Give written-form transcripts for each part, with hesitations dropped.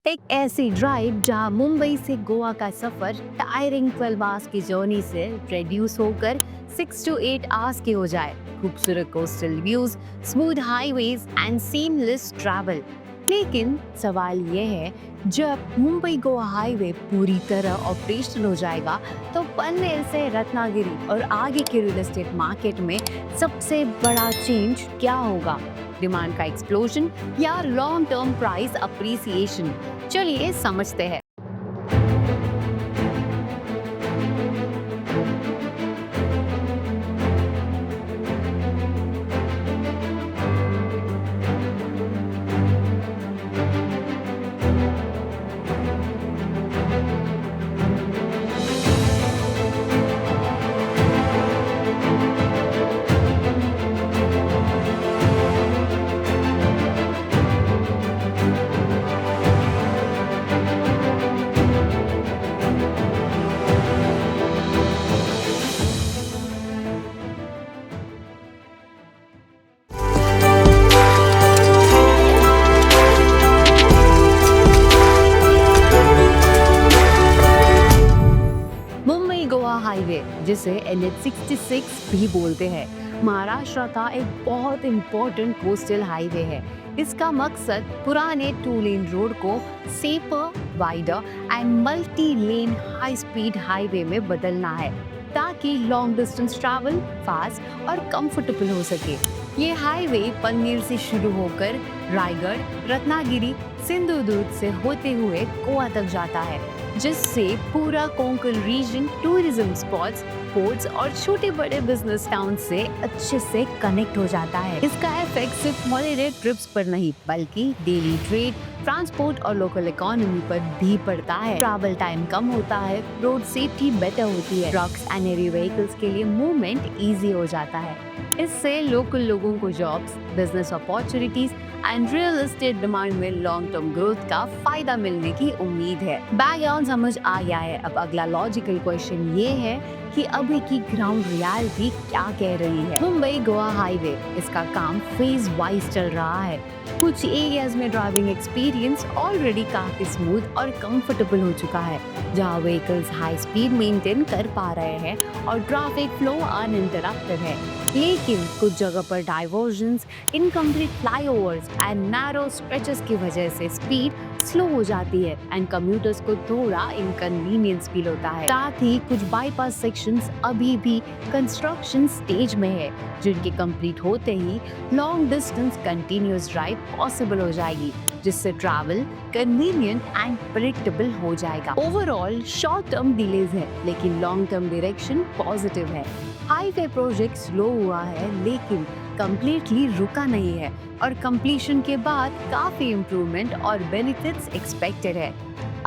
एक ऐसी ड्राइव जहां मुंबई से गोवा का सफर टायरिंग 12 आवर्स की जर्नी से रिड्यूस होकर 6 to 8 आवर्स के हो जाए। खूबसूरत coastal views, smooth highways and seamless travel. लेकिन सवाल ये है, जब मुंबई गोवा हाईवे पूरी तरह ऑपरेशनल हो जाएगा तो पनवेल से रत्नागिरी और आगे के रियल एस्टेट मार्केट में सबसे बड़ा चेंज क्या होगा? डिमांड का एक्सप्लोजन या लॉन्ग टर्म प्राइस अप्रिसिएशन? चलिए समझते हैं। मुंबई गोवा हाईवे, जिसे NH66 भी बोलते हैं, महाराष्ट्र का एक बहुत इम्पोर्टेंट कोस्टल हाईवे है। इसका मकसद पुराने 2 लेन रोड को safer, wider and multi lane high speed highway में बदलना है, ताकि लॉन्ग डिस्टेंस ट्रैवल फास्ट और कंफर्टेबल हो सके। ये हाईवे पनवेल से शुरू होकर रायगढ़, रत्नागिरी, सिंधुदुर्ग से होते हुए गोवा तक जाता है, जिससे पूरा Konkan region tourism spots, ports और छोटे बड़े बिजनेस टाउन से अच्छे से कनेक्ट हो जाता है। इसका इफेक्ट सिर्फ हॉलिडे ट्रिप्स पर नहीं, बल्कि डेली ट्रेड, ट्रांसपोर्ट और लोकल इकोनॉमी पर भी पड़ता है। ट्रैवल टाइम कम होता है, रोड सेफ्टी बेटर होती है, ट्रक्स एंड हेवी व्हीकल्स के लिए मूवमेंट इजी हो जाता है। इससे लोकल लोगों को jobs, business opportunities and real estate demand में लॉन्ग टर्म ग्रोथ का फायदा मिलने की उम्मीद है। बैकग्राउंड समझ आ गया है। अब अगला लॉजिकल क्वेश्चन ये है कि अभी की ग्राउंड रियलिटी क्या कह रही है। मुंबई गोवा हाईवे, इसका काम फेज वाइज चल रहा है। कुछ एरियाज में ड्राइविंग एक्सपीरियंस ऑलरेडी काफी स्मूथ और कंफर्टेबल हो चुका है, जहां व्हीकल्स हाई स्पीड मेंटेन कर पा रहे हैं और ट्रैफिक फ्लो अनइंटरप्टेड है। लेकिन कुछ जगह पर divergence, incomplete flyovers and narrow stretches की वजह से स्पीड स्लो हो जाती है एंड कम्यूटर्स को थोड़ा इनकन्वीनियंस फील होता है। साथ ही कुछ बाईपास सेक्शंस अभी भी कंस्ट्रक्शन स्टेज में है, जिनके कंप्लीट होते ही long distance continuous drive possible हो जाएगी, जिससे ट्रैवल कन्वीनियंट एंड प्रेडिक्टेबल हो जाएगा। ओवरऑल शॉर्ट टर्म डिलेज है, लेकिन लॉन्ग टर्म डायरेक्शन पॉजिटिव है। हाईवे प्रोजेक्ट स्लो हुआ है, लेकिन कंप्लीटली रुका नहीं है और कंप्लीशन के बाद काफी इम्प्रूवमेंट और बेनिफिट्स एक्सपेक्टेड है।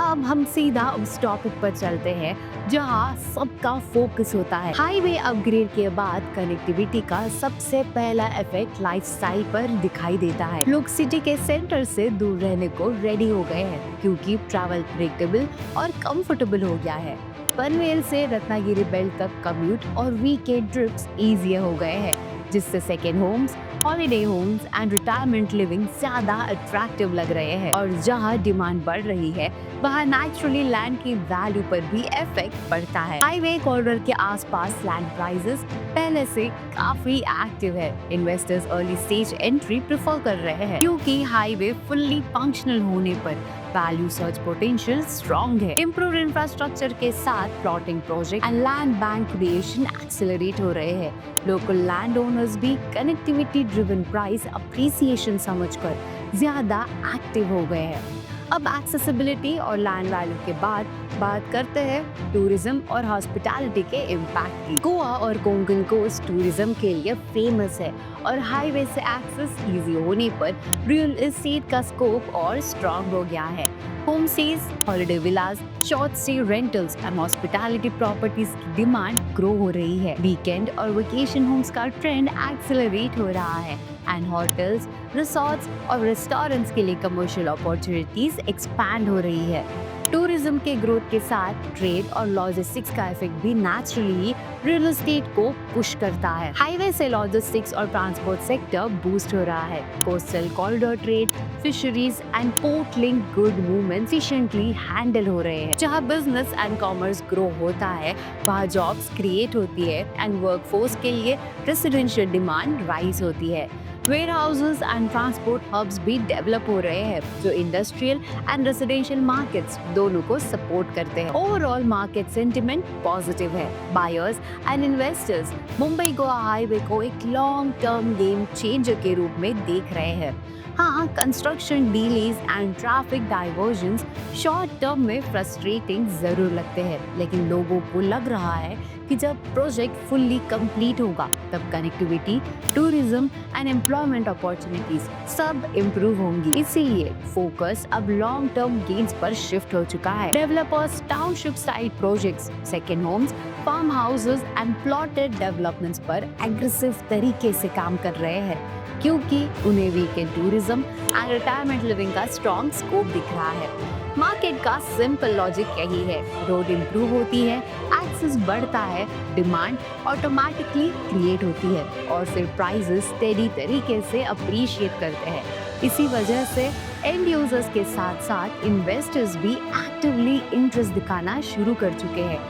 अब हम सीधा उस टॉपिक पर चलते हैं जहां सबका फोकस होता है। हाईवे अपग्रेड के बाद कनेक्टिविटी का सबसे पहला इफेक्ट लाइफस्टाइल पर दिखाई देता है। लोग सिटी के सेंटर से दूर रहने को रेडी हो गए हैं, क्योंकि ट्रैवल प्रेडिक्टेबल और कंफर्टेबल हो गया है। पनवेल से रत्नागिरी बेल्ट तक कम्यूट और वीकेंड ट्रिप्स इजी हो गए हैं, जिससे second homes, holiday homes and retirement living ज्यादा अट्रैक्टिव लग रहे हैं। और जहां डिमांड बढ़ रही है, वहां नेचुरली लैंड की वैल्यू पर भी इफेक्ट पड़ता है। हाईवे कॉरिडोर के आसपास लैंड प्राइसेस पहले से काफी एक्टिव है। Investors early stage entry prefer कर रहे हैं, क्योंकि हाईवे फुल्ली फंक्शनल होने पर वैल्यू सर्च पोटेंशियल स्ट्रॉन्ग है। इम्प्रूव्ड इंफ्रास्ट्रक्चर के साथ plotting project and land bank creation accelerate हो रहे हैं। लोकल लैंड ओनर्स भी कनेक्टिविटी ड्रिवन प्राइस अप्रिसिएशन समझकर ज्यादा एक्टिव हो गए हैं। अब एक्सेसिबिलिटी और लैंड वैल्यू के बाद बात करते हैं टूरिज्म और हॉस्पिटैलिटी के इम्पैक्ट की। गोवा और कोंकण कोस्ट टूरिज्म के लिए फेमस है और हाईवे से एक्सेस इजी होने पर रियल एस्टेट का स्कोप और स्ट्रॉन्ग हो गया है। Home stage, holiday Vilas, short stay rentals and hospitality properties की डिमांड ग्रो हो रही है। वीकेंड और वेकेशन होम्स का ट्रेंड एक्सेलरेट हो रहा है एंड होटल्स, रिसोर्ट्स और रेस्टोरेंट्स के लिए कमर्शियल अपॉर्चुनिटीज एक्सपैंड हो रही है। टूरिज्म के ग्रोथ के साथ ट्रेड और लॉजिस्टिक्स का इफेक्ट भी नेचुरली रियल एस्टेट को पुश करता है। हाईवे से लॉजिस्टिक्स और ट्रांसपोर्ट सेक्टर बूस्ट हो रहा है। Coastal corridor trade, fisheries and port link good movement efficiently handle हो रहे हैं। जहां बिजनेस एंड कॉमर्स ग्रो होता है, वहां जॉब्स क्रिएट होती है एंड वर्कफोर्स के लिए रेसिडेंशियल डिमांड राइज होती है। Warehouses and transport hubs भी डेवलप हो रहे हैं जो इंडस्ट्रियल एंड रेसिडेंशियल मार्केट्स दोनों को सपोर्ट करते हैं। ओवरऑल मार्केट सेंटिमेंट पॉजिटिव है। Buyers and investors Mumbai Goa highway को एक लॉन्ग टर्म गेम चेंजर के रूप में देख रहे हैं। हाँ, construction delays and traffic divergence short term में फ्रस्ट्रेटिंग जरूर लगते हैं, लेकिन लोगों को लग रहा है कि जब प्रोजेक्ट फुल्ली कंप्लीट होगा तब connectivity, tourism and employment opportunities सब इम्प्रूव होंगी। इसीलिए फोकस अब लॉन्ग टर्म गेन्स पर शिफ्ट हो चुका है। Developers township style projects, second homes, farm houses and plotted developments पर एग्रेसिव तरीके से काम कर रहे हैं, क्योंकि उन्हें weekend tourism and retirement living का स्ट्रॉन्ग स्कोप दिख रहा है। मार्केट का सिंपल लॉजिक यही है, रोड इंप्रूव होती है, एक्सेस बढ़ता है, डिमांड ऑटोमेटिकली क्रिएट होती है और फिर प्राइसेस स्टेडी तरीके से अप्रिशिएट करते हैं। इसी वजह से एंड यूजर्स के साथ साथ इन्वेस्टर्स भी एक्टिवली इंटरेस्ट दिखाना शुरू कर चुके हैं,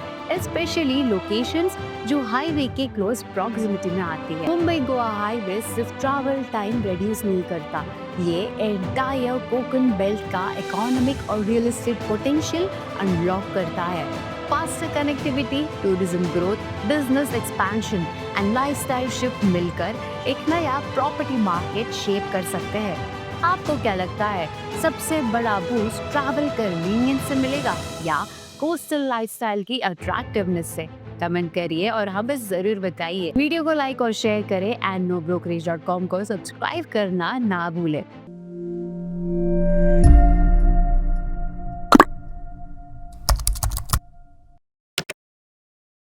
स्पेशली लोकेशंस जो हाईवे के क्लोज प्रॉक्सिमिटी में आती है। मुंबई गोवा हाईवे सिर्फ ट्रैवल टाइम रिड्यूस नहीं करता, ये एंटायर कोकन बेल्ट का इकोनॉमिक और रियल एस्टेट पोटेंशियल अनलॉक करता है। Faster connectivity, tourism growth, business expansion and lifestyle shift मिलकर एक नया प्रॉपर्टी मार्केट शेप कर सकते हैं। आपको क्या लगता है, सबसे बड़ा बूस्ट ट्रैवल कन्वीनियंस से मिलेगा या कोस्टल लाइफस्टाइल की अट्रैक्टिवनेस से? कमेंट करिए और हमें जरूर बताइए। वीडियो को लाइक और शेयर करें एंड nobrokerage.com को सब्सक्राइब करना ना भूलें।